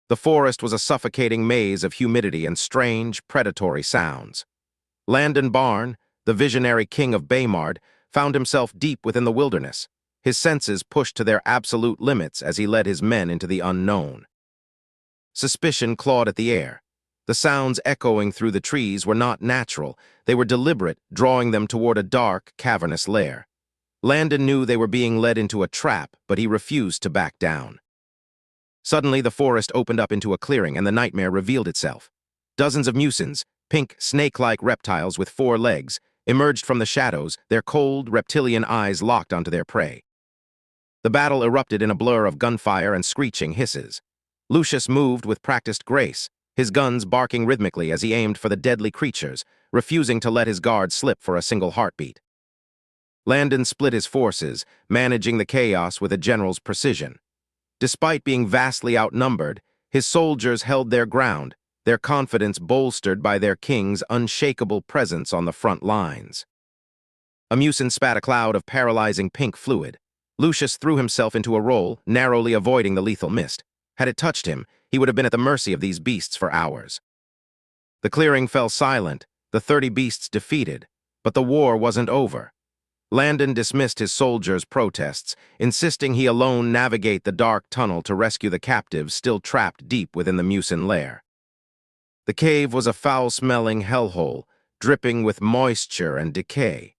The forest was a suffocating maze of humidity and strange, predatory sounds. Landon Barn, the visionary king of Baymard, found himself deep within the wilderness, his senses pushed to their absolute limits as he led his men into the unknown. Suspicion clawed at the air. The sounds echoing through the trees were not natural. They were deliberate, drawing them toward a dark, cavernous lair. Landon knew they were being led into a trap, but he refused to back down. Suddenly, the forest opened up into a clearing, and the nightmare revealed itself. Dozens of musins, pink, snake-like reptiles with 4 legs, emerged from the shadows, their cold, reptilian eyes locked onto their prey. The battle erupted in a blur of gunfire and screeching hisses. Lucius moved with practiced grace, his guns barking rhythmically as he aimed for the deadly creatures, refusing to let his guard slip for a single heartbeat. Landon split his forces, managing the chaos with a general's precision. Despite being vastly outnumbered, his soldiers held their ground, their confidence bolstered by their king's unshakable presence on the front lines. A musin spat a cloud of paralyzing pink fluid. Lucius threw himself into a roll, narrowly avoiding the lethal mist. Had it touched him, he would have been at the mercy of these beasts for hours. The clearing fell silent, the 30 beasts defeated, but the war wasn't over. Landon dismissed his soldiers' protests, insisting he alone navigate the dark tunnel to rescue the captives still trapped deep within the musin lair. The cave was a foul-smelling hellhole, dripping with moisture and decay.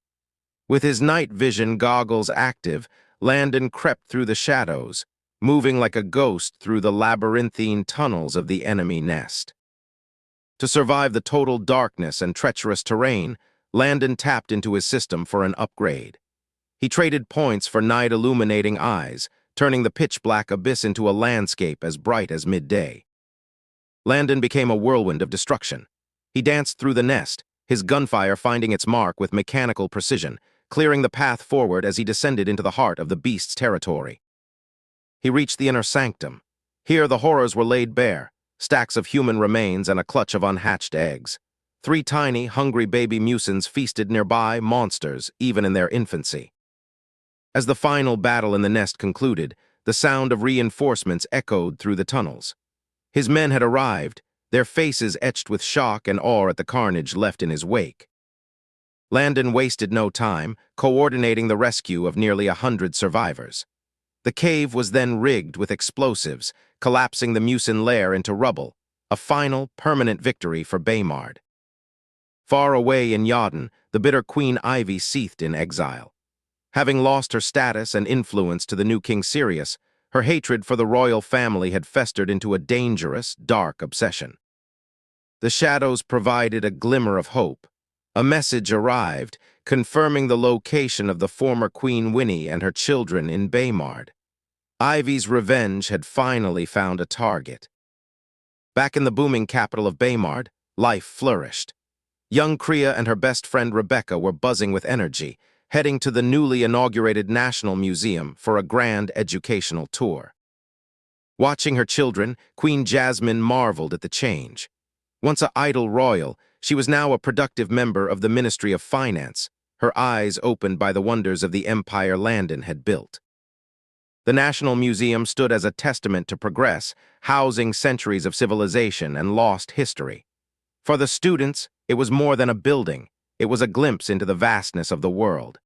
With his night vision goggles active, Landon crept through the shadows, moving like a ghost through the labyrinthine tunnels of the enemy nest. To survive the total darkness and treacherous terrain, Landon tapped into his system for an upgrade. He traded points for night-illuminating eyes, turning the pitch-black abyss into a landscape as bright as midday. Landon became a whirlwind of destruction. He danced through the nest, his gunfire finding its mark with mechanical precision, clearing the path forward as he descended into the heart of the beast's territory. He reached the inner sanctum. Here the horrors were laid bare, stacks of human remains and a clutch of unhatched eggs. 3 tiny, hungry baby musins feasted nearby, monsters, even in their infancy. As the final battle in the nest concluded, the sound of reinforcements echoed through the tunnels. His men had arrived, their faces etched with shock and awe at the carnage left in his wake. Landon wasted no time, coordinating the rescue of nearly 100 survivors. The cave was then rigged with explosives, collapsing the musin lair into rubble, a final, permanent victory for Baymard. Far away in Yadin, the bitter Queen Ivy seethed in exile. Having lost her status and influence to the new King Sirius, her hatred for the royal family had festered into a dangerous, dark obsession. The shadows provided a glimmer of hope. A message arrived, confirming the location of the former Queen Winnie and her children in Baymard. Ivy's revenge had finally found a target. Back in the booming capital of Baymard, life flourished. Young Kriya and her best friend Rebecca were buzzing with energy, heading to the newly inaugurated National Museum for a grand educational tour. Watching her children, Queen Jasmine marveled at the change. Once an idle royal, she was now a productive member of the Ministry of Finance, her eyes opened by the wonders of the empire Landon had built. The National Museum stood as a testament to progress, housing centuries of civilization and lost history. For the students, it was more than a building. It was a glimpse into the vastness of the world.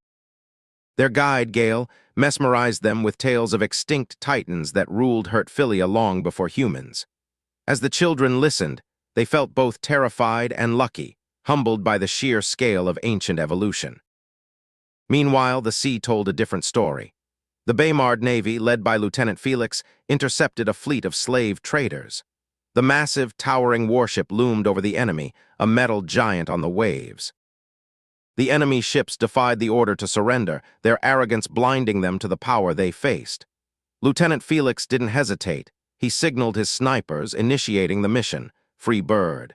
Their guide, Gale, mesmerized them with tales of extinct titans that ruled Hertphilia long before humans. As the children listened, they felt both terrified and lucky, humbled by the sheer scale of ancient evolution. Meanwhile, the sea told a different story. The Baymard Navy, led by Lieutenant Felix, intercepted a fleet of slave traders. The massive, towering warship loomed over the enemy, a metal giant on the waves. The enemy ships defied the order to surrender, their arrogance blinding them to the power they faced. Lieutenant Felix didn't hesitate. He signaled his snipers, initiating the mission, Free Bird.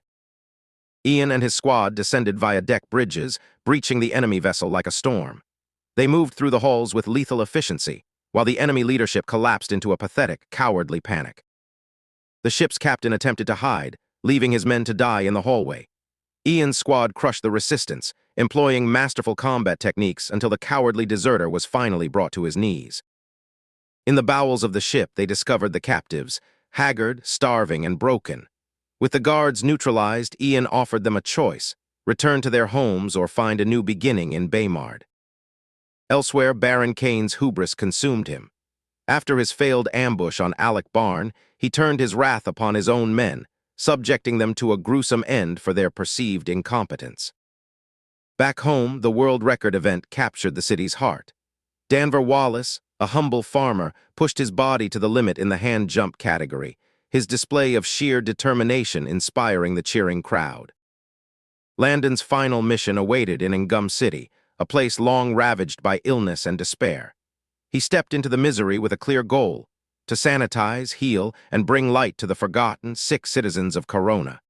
Ian and his squad descended via deck bridges, breaching the enemy vessel like a storm. They moved through the halls with lethal efficiency, while the enemy leadership collapsed into a pathetic, cowardly panic. The ship's captain attempted to hide, leaving his men to die in the hallway. Ian's squad crushed the resistance, employing masterful combat techniques until the cowardly deserter was finally brought to his knees. In the bowels of the ship, they discovered the captives, haggard, starving, and broken. With the guards neutralized, Ian offered them a choice: return to their homes or find a new beginning in Baymard. Elsewhere, Baron Kane's hubris consumed him. After his failed ambush on Landon Barn, he turned his wrath upon his own men, subjecting them to a gruesome end for their perceived incompetence. Back home, the world record event captured the city's heart. Danver Wallace, a humble farmer, pushed his body to the limit in the hand jump category, his display of sheer determination inspiring the cheering crowd. Landon's final mission awaited in Gum City, a place long ravaged by illness and despair. He stepped into the misery with a clear goal: to sanitize, heal, and bring light to the forgotten, sick citizens of Corona.